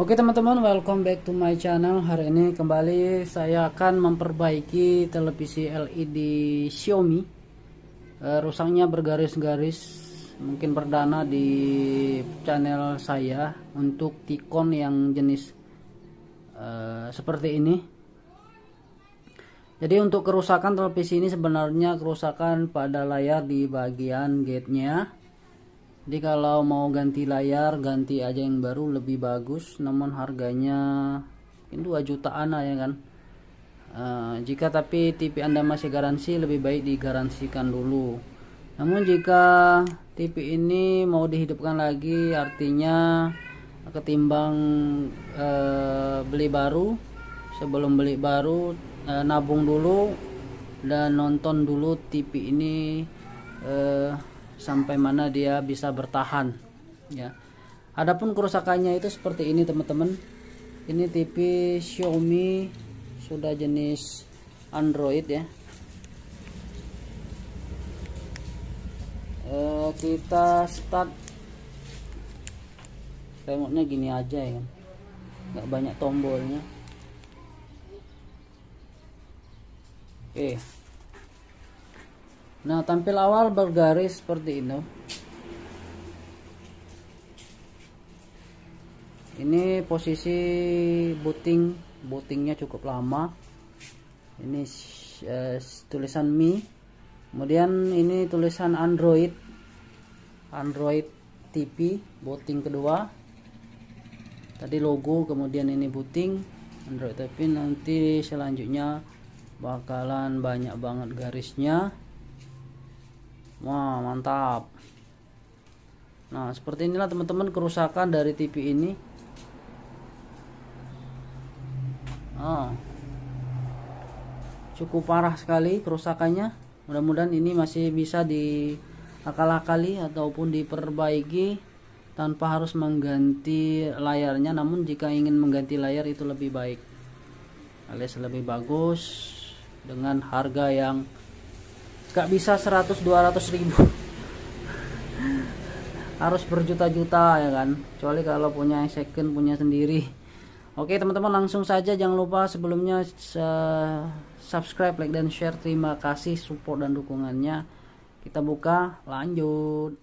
Oke teman-teman, welcome back to my channel. Hari ini kembali saya akan memperbaiki televisi LED Xiaomi. Rusaknya bergaris-garis, mungkin perdana di channel saya untuk Tikon yang jenis seperti ini. Jadi untuk kerusakan televisi ini sebenarnya kerusakan pada layar di bagian gate-nya. Jadi kalau mau ganti layar, ganti aja yang baru lebih bagus, namun harganya mungkin 2 jutaan ya kan. Jika tapi TV Anda masih garansi, lebih baik digaransikan dulu. Namun jika TV ini mau dihidupkan lagi, artinya ketimbang beli baru, sebelum beli baru nabung dulu dan nonton dulu TV ini sampai mana dia bisa bertahan ya. Adapun kerusakannya itu seperti ini teman-teman. Ini TV Xiaomi sudah jenis Android ya. Kita start remote-nya gini aja ya kan, nggak banyak tombolnya. Oke. Nah, tampil awal bergaris seperti ini. Ini posisi bootingnya cukup lama. Ini tulisan Mi. Kemudian ini tulisan Android TV booting kedua. Tadi logo, kemudian ini booting Android TV. Nanti selanjutnya bakalan banyak banget garisnya. Wah, mantap. Nah, seperti inilah teman-teman kerusakan dari TV ini. Cukup parah sekali kerusakannya. Mudah-mudahan ini masih bisa diakal-akali ataupun diperbaiki tanpa harus mengganti layarnya. Namun jika ingin mengganti layar itu lebih baik, alias lebih bagus dengan harga yang gak bisa 100-200 ribu, harus berjuta-juta ya kan, kecuali kalau punya second, punya sendiri. Oke teman-teman, langsung saja, jangan lupa sebelumnya subscribe, like, dan share. Terima kasih support dan dukungannya. Kita buka, lanjut.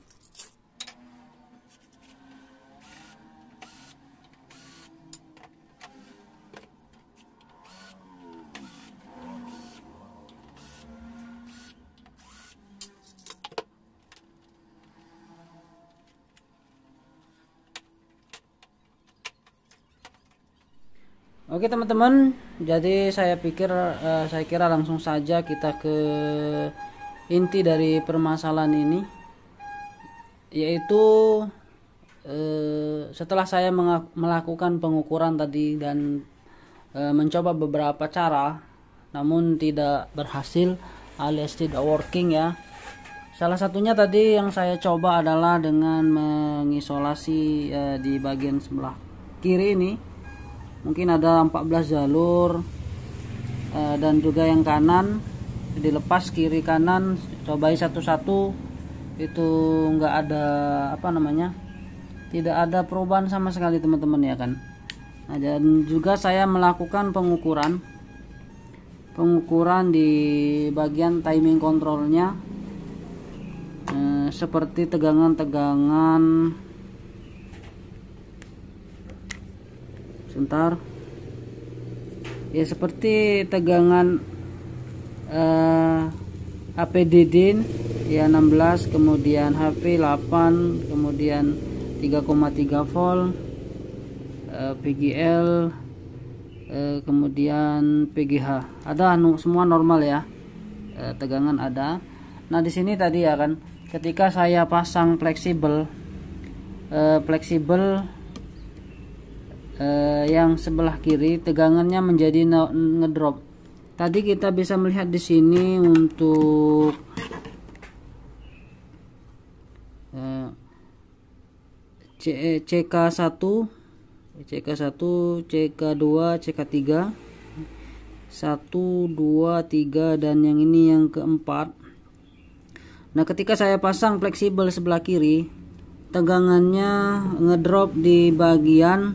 Oke teman-teman, jadi saya kira langsung saja kita ke inti dari permasalahan ini, yaitu setelah saya melakukan pengukuran tadi dan mencoba beberapa cara, namun tidak berhasil alias tidak working ya. Salah satunya tadi yang saya coba adalah dengan mengisolasi di bagian sebelah kiri ini. Mungkin ada 14 jalur dan juga yang kanan dilepas, kiri kanan cobain satu-satu, itu enggak ada tidak ada perubahan sama sekali teman-teman ya kan. Nah, dan juga saya melakukan pengukuran di bagian timing kontrolnya, seperti tegangan sebentar ya, seperti tegangan HP Didin ya 16, kemudian HP 8, kemudian 3,3 volt, PGL, kemudian PGH ada, semua normal ya, tegangan ada. Nah di sini tadi ya kan, ketika saya pasang fleksibel yang sebelah kiri, tegangannya menjadi ngedrop. Tadi kita bisa melihat di sini untuk CK1, CK2, CK3, 1, 2, 3, dan yang ini yang keempat. Nah ketika saya pasang fleksibel sebelah kiri, tegangannya ngedrop di bagian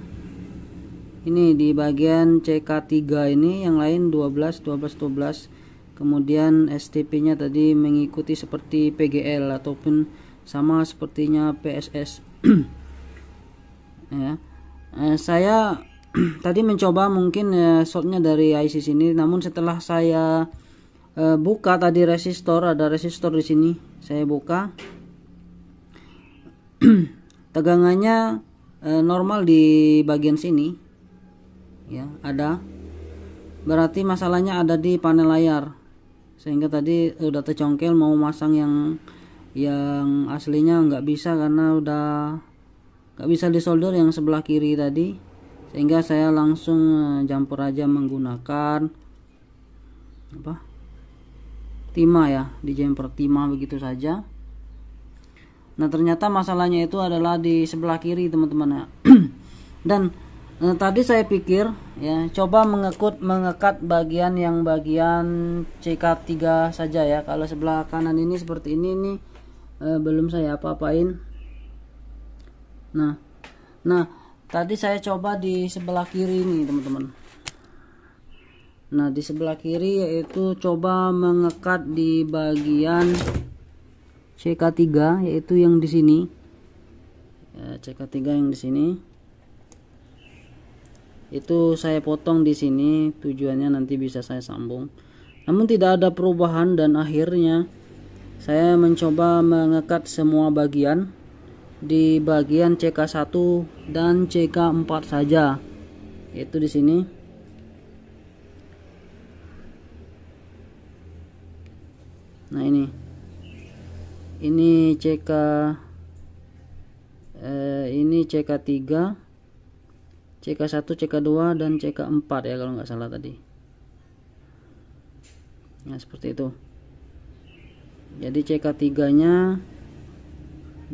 ini di bagian CK3 ini, yang lain 12 12 12. Kemudian STP nya tadi mengikuti seperti PGL ataupun sama sepertinya PSS. Ya. Saya tadi mencoba mungkin shortnya dari IC sini, namun setelah saya buka tadi resistor, ada resistor di sini, saya buka, tegangannya normal di bagian sini, ya ada, berarti masalahnya ada di panel layar, sehingga tadi udah tercongkel mau masang yang aslinya nggak bisa karena udah nggak bisa disolder yang sebelah kiri tadi, sehingga saya langsung jumper aja menggunakan apa, timah ya, di jumper timah begitu saja. Nah ternyata masalahnya itu adalah di sebelah kiri teman-teman ya. Dan tadi saya pikir ya, coba mengekat bagian CK3 saja ya. Kalau sebelah kanan ini seperti ini nih, belum saya apa-apain. Nah tadi saya coba di sebelah kiri nih teman-teman. Nah di sebelah kiri yaitu coba mengekat di bagian CK3, yaitu yang di sini ya, CK3 yang di sini itu saya potong di sini, tujuannya nanti bisa saya sambung, namun tidak ada perubahan. Dan akhirnya saya mencoba mengekat semua bagian di bagian CK1 dan CK4 saja, yaitu di sini. Nah ini CK ini CK3, CK1, CK2 dan CK4 ya kalau nggak salah tadi. Nah seperti itu. Jadi CK3 nya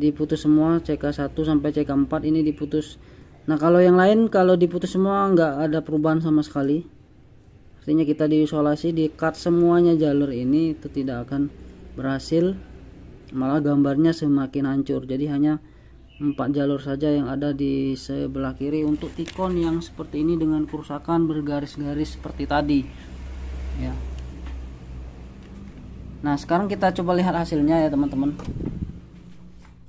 diputus semua, CK1 sampai CK4 ini diputus. Nah kalau yang lain kalau diputus semua nggak ada perubahan sama sekali, artinya kita diisolasi, di cut semuanya jalur ini, itu tidak akan berhasil, malah gambarnya semakin hancur. Jadi hanya 4 jalur saja yang ada di sebelah kiri untuk tikon yang seperti ini dengan kerusakan bergaris-garis seperti tadi ya. Nah sekarang kita coba lihat hasilnya ya teman-teman.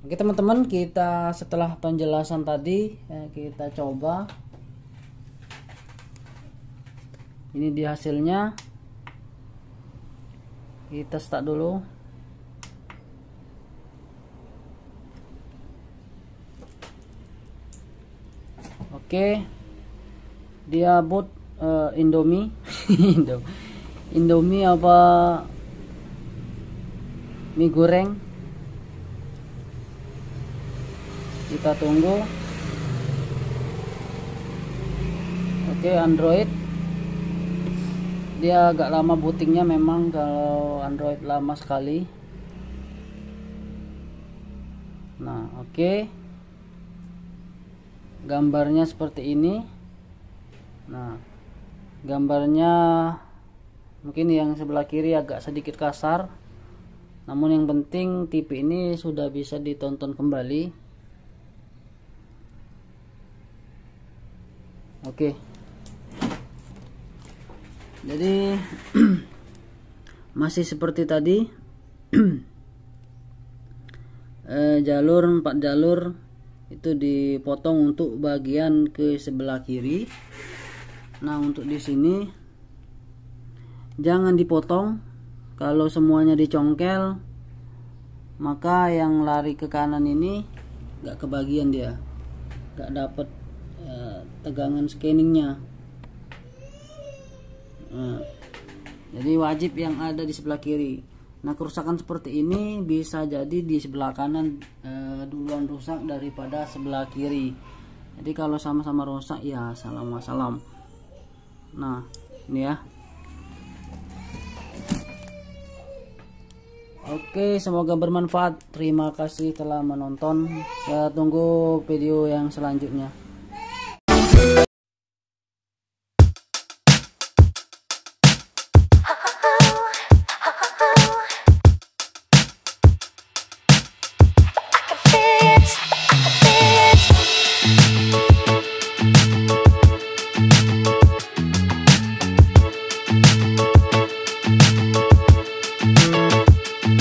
Oke teman-teman, kita setelah penjelasan tadi kita coba. Ini di hasilnya, kita start dulu. Oke, dia boot Indomie. Indomie apa mie goreng. Kita tunggu. Oke, Android dia agak lama bootingnya, memang kalau Android lama sekali. Nah oke, gambarnya seperti ini. Nah gambarnya mungkin yang sebelah kiri agak sedikit kasar, namun yang penting TV ini sudah bisa ditonton kembali. Oke, jadi masih seperti tadi. Jalur 4 jalur itu dipotong untuk bagian ke sebelah kiri. Nah untuk di sini jangan dipotong. Kalau semuanya dicongkel, maka yang lari ke kanan ini gak kebagian, dia gak dapet tegangan scanningnya. Jadi wajib yang ada di sebelah kiri. Nah kerusakan seperti ini bisa jadi di sebelah kanan duluan rusak daripada sebelah kiri. Jadi kalau sama-sama rusak ya salam wassalam. Nah ini ya. Oke, semoga bermanfaat. Terima kasih telah menonton. Saya tunggu video yang selanjutnya.